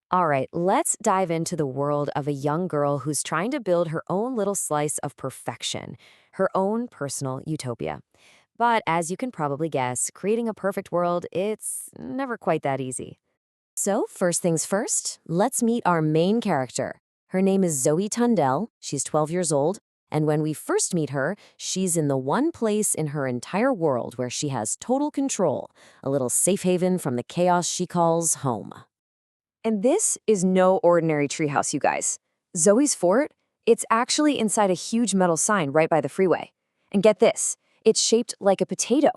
All right, let's dive into the world of a young girl who's trying to build her own little slice of perfection, her own personal utopia. But as you can probably guess, creating a perfect world, it's never quite that easy. So, first things first, let's meet our main character. Her name is Zoe Tundell. She's 12 years old. And when we first meet her, she's in the one place in her entire world where she has total control, a little safe haven from the chaos she calls home. And this is no ordinary treehouse, you guys. Zoe's fort, it's actually inside a huge metal sign right by the freeway. And get this, it's shaped like a potato.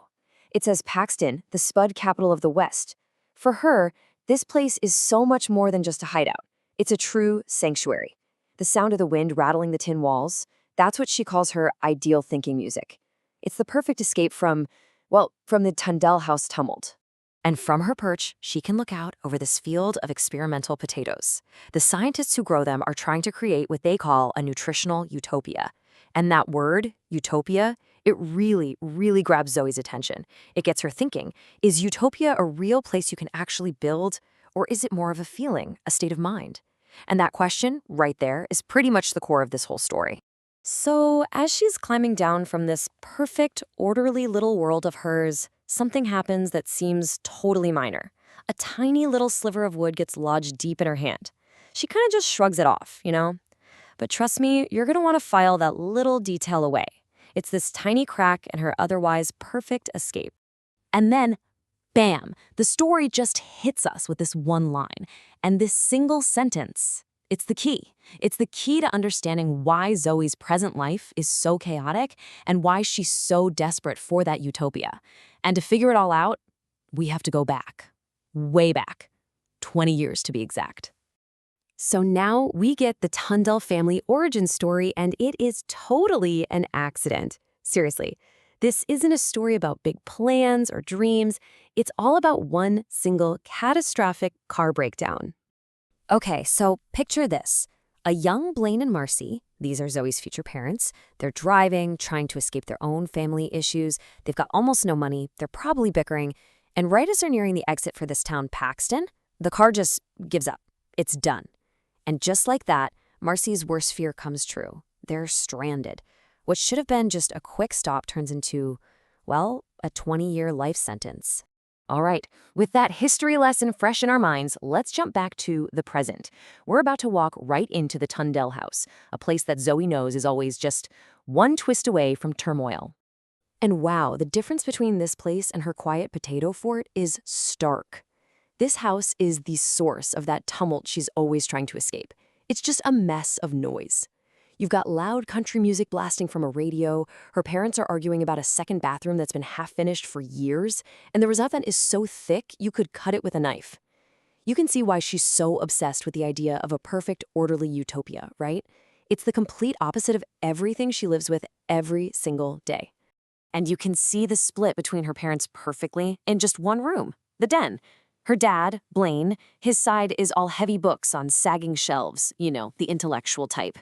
It says Paxton, the Spud capital of the West. For her, this place is so much more than just a hideout. It's a true sanctuary. The sound of the wind rattling the tin walls, that's what she calls her ideal thinking music. It's the perfect escape from the Tundell house tumult. And from her perch, she can look out over this field of experimental potatoes. The scientists who grow them are trying to create what they call a nutritional utopia. And that word, utopia, it really, really grabs Zoe's attention. It gets her thinking, is utopia a real place you can actually build, or is it more of a feeling, a state of mind? And that question, right there, is pretty much the core of this whole story. So, as she's climbing down from this perfect, orderly little world of hers, something happens that seems totally minor. A tiny little sliver of wood gets lodged deep in her hand. She kind of just shrugs it off, you know? But trust me, you're going to want to file that little detail away. It's this tiny crack in her otherwise perfect escape. And then, bam, the story just hits us with this one line. And this single sentence, it's the key. It's the key to understanding why Zoe's present life is so chaotic and why she's so desperate for that utopia. And to figure it all out, we have to go back. Way back. 20 years to be exact. So now we get the Tundell family origin story, and it is totally an accident. Seriously, this isn't a story about big plans or dreams. It's all about one single catastrophic car breakdown. Okay, so picture this. A young Blaine and Marcy, these are Zoe's future parents, they're driving, trying to escape their own family issues. They've got almost no money. They're probably bickering. And right as they're nearing the exit for this town, Paxton, the car just gives up. It's done. And just like that, Marcy's worst fear comes true. They're stranded. What should have been just a quick stop turns into, well, a 20-year life sentence. All right, with that history lesson fresh in our minds, let's jump back to the present. We're about to walk right into the Tundell house, a place that Zoe knows is always just one twist away from turmoil. And wow, the difference between this place and her quiet potato fort is stark. This house is the source of that tumult she's always trying to escape. It's just a mess of noise. You've got loud country music blasting from a radio, her parents are arguing about a second bathroom that's been half-finished for years, and the resentment is so thick you could cut it with a knife. You can see why she's so obsessed with the idea of a perfect, orderly utopia, right? It's the complete opposite of everything she lives with every single day. And you can see the split between her parents perfectly in just one room, the den. Her dad, Blaine, his side is all heavy books on sagging shelves, you know, the intellectual type.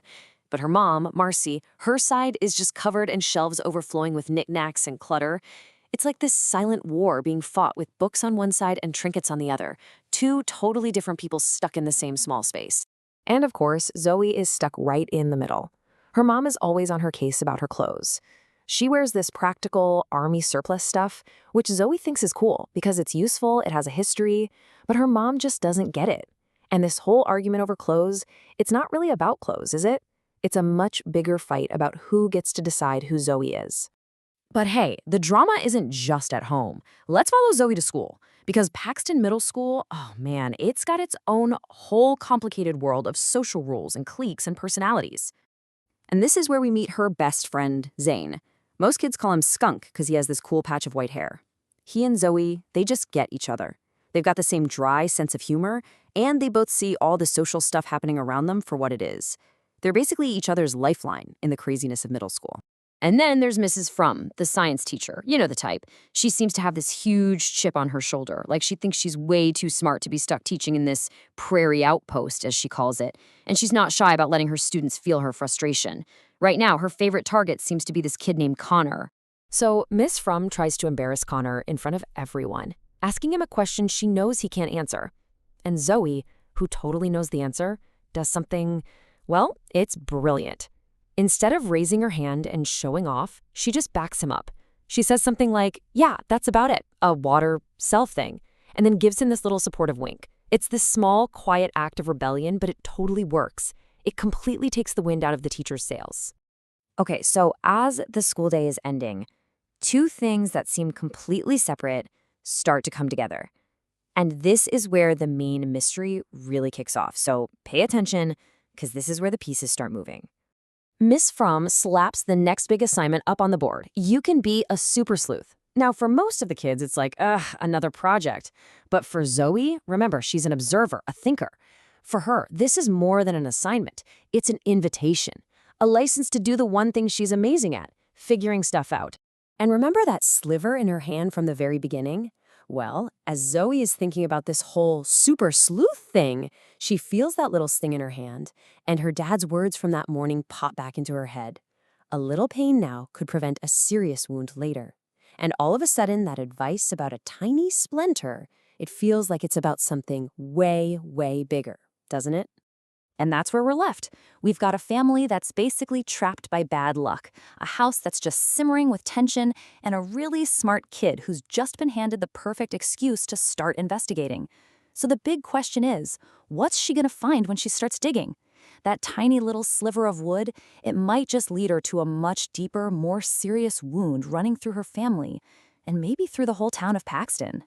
But her mom, Marcy, her side is just covered in shelves overflowing with knickknacks and clutter. It's like this silent war being fought with books on one side and trinkets on the other. Two totally different people stuck in the same small space. And of course, Zoe is stuck right in the middle. Her mom is always on her case about her clothes. She wears this practical army surplus stuff, which Zoe thinks is cool because it's useful, it has a history, but her mom just doesn't get it. And this whole argument over clothes, it's not really about clothes, is it? It's a much bigger fight about who gets to decide who Zoe is. But hey, the drama isn't just at home. Let's follow Zoe to school. Because Paxton Middle School, oh man, it's got its own whole complicated world of social rules and cliques and personalities. And this is where we meet her best friend, Zane. Most kids call him Skunk because he has this cool patch of white hair. He and Zoe, they just get each other. They've got the same dry sense of humor, and they both see all the social stuff happening around them for what it is. They're basically each other's lifeline in the craziness of middle school. And then there's Mrs. Frum, the science teacher. You know the type. She seems to have this huge chip on her shoulder, like she thinks she's way too smart to be stuck teaching in this prairie outpost, as she calls it. And she's not shy about letting her students feel her frustration. Right now, her favorite target seems to be this kid named Connor. So Miss Frum tries to embarrass Connor in front of everyone, asking him a question she knows he can't answer. And Zoe, who totally knows the answer, does something, well, it's brilliant. Instead of raising her hand and showing off, she just backs him up. She says something like, yeah, that's about it, a water self thing, and then gives him this little supportive wink. It's this small, quiet act of rebellion, but it totally works. It completely takes the wind out of the teacher's sails. Okay, so as the school day is ending, two things that seem completely separate start to come together. And this is where the main mystery really kicks off. So pay attention, because this is where the pieces start moving. Miss Fromm slaps the next big assignment up on the board. You can be a super sleuth. Now, for most of the kids, it's like, another project. But for Zoe, remember, she's an observer, a thinker. For her, this is more than an assignment. It's an invitation, a license to do the one thing she's amazing at, figuring stuff out. And remember that sliver in her hand from the very beginning? Well, as Zoe is thinking about this whole super sleuth thing, she feels that little sting in her hand, and her dad's words from that morning pop back into her head. A little pain now could prevent a serious wound later. And all of a sudden, that advice about a tiny splinter, it feels like it's about something way, way bigger, doesn't it? And that's where we're left. We've got a family that's basically trapped by bad luck, a house that's just simmering with tension, and a really smart kid who's just been handed the perfect excuse to start investigating. So the big question is, what's she gonna find when she starts digging? That tiny little sliver of wood, it might just lead her to a much deeper, more serious wound running through her family, and maybe through the whole town of Paxton.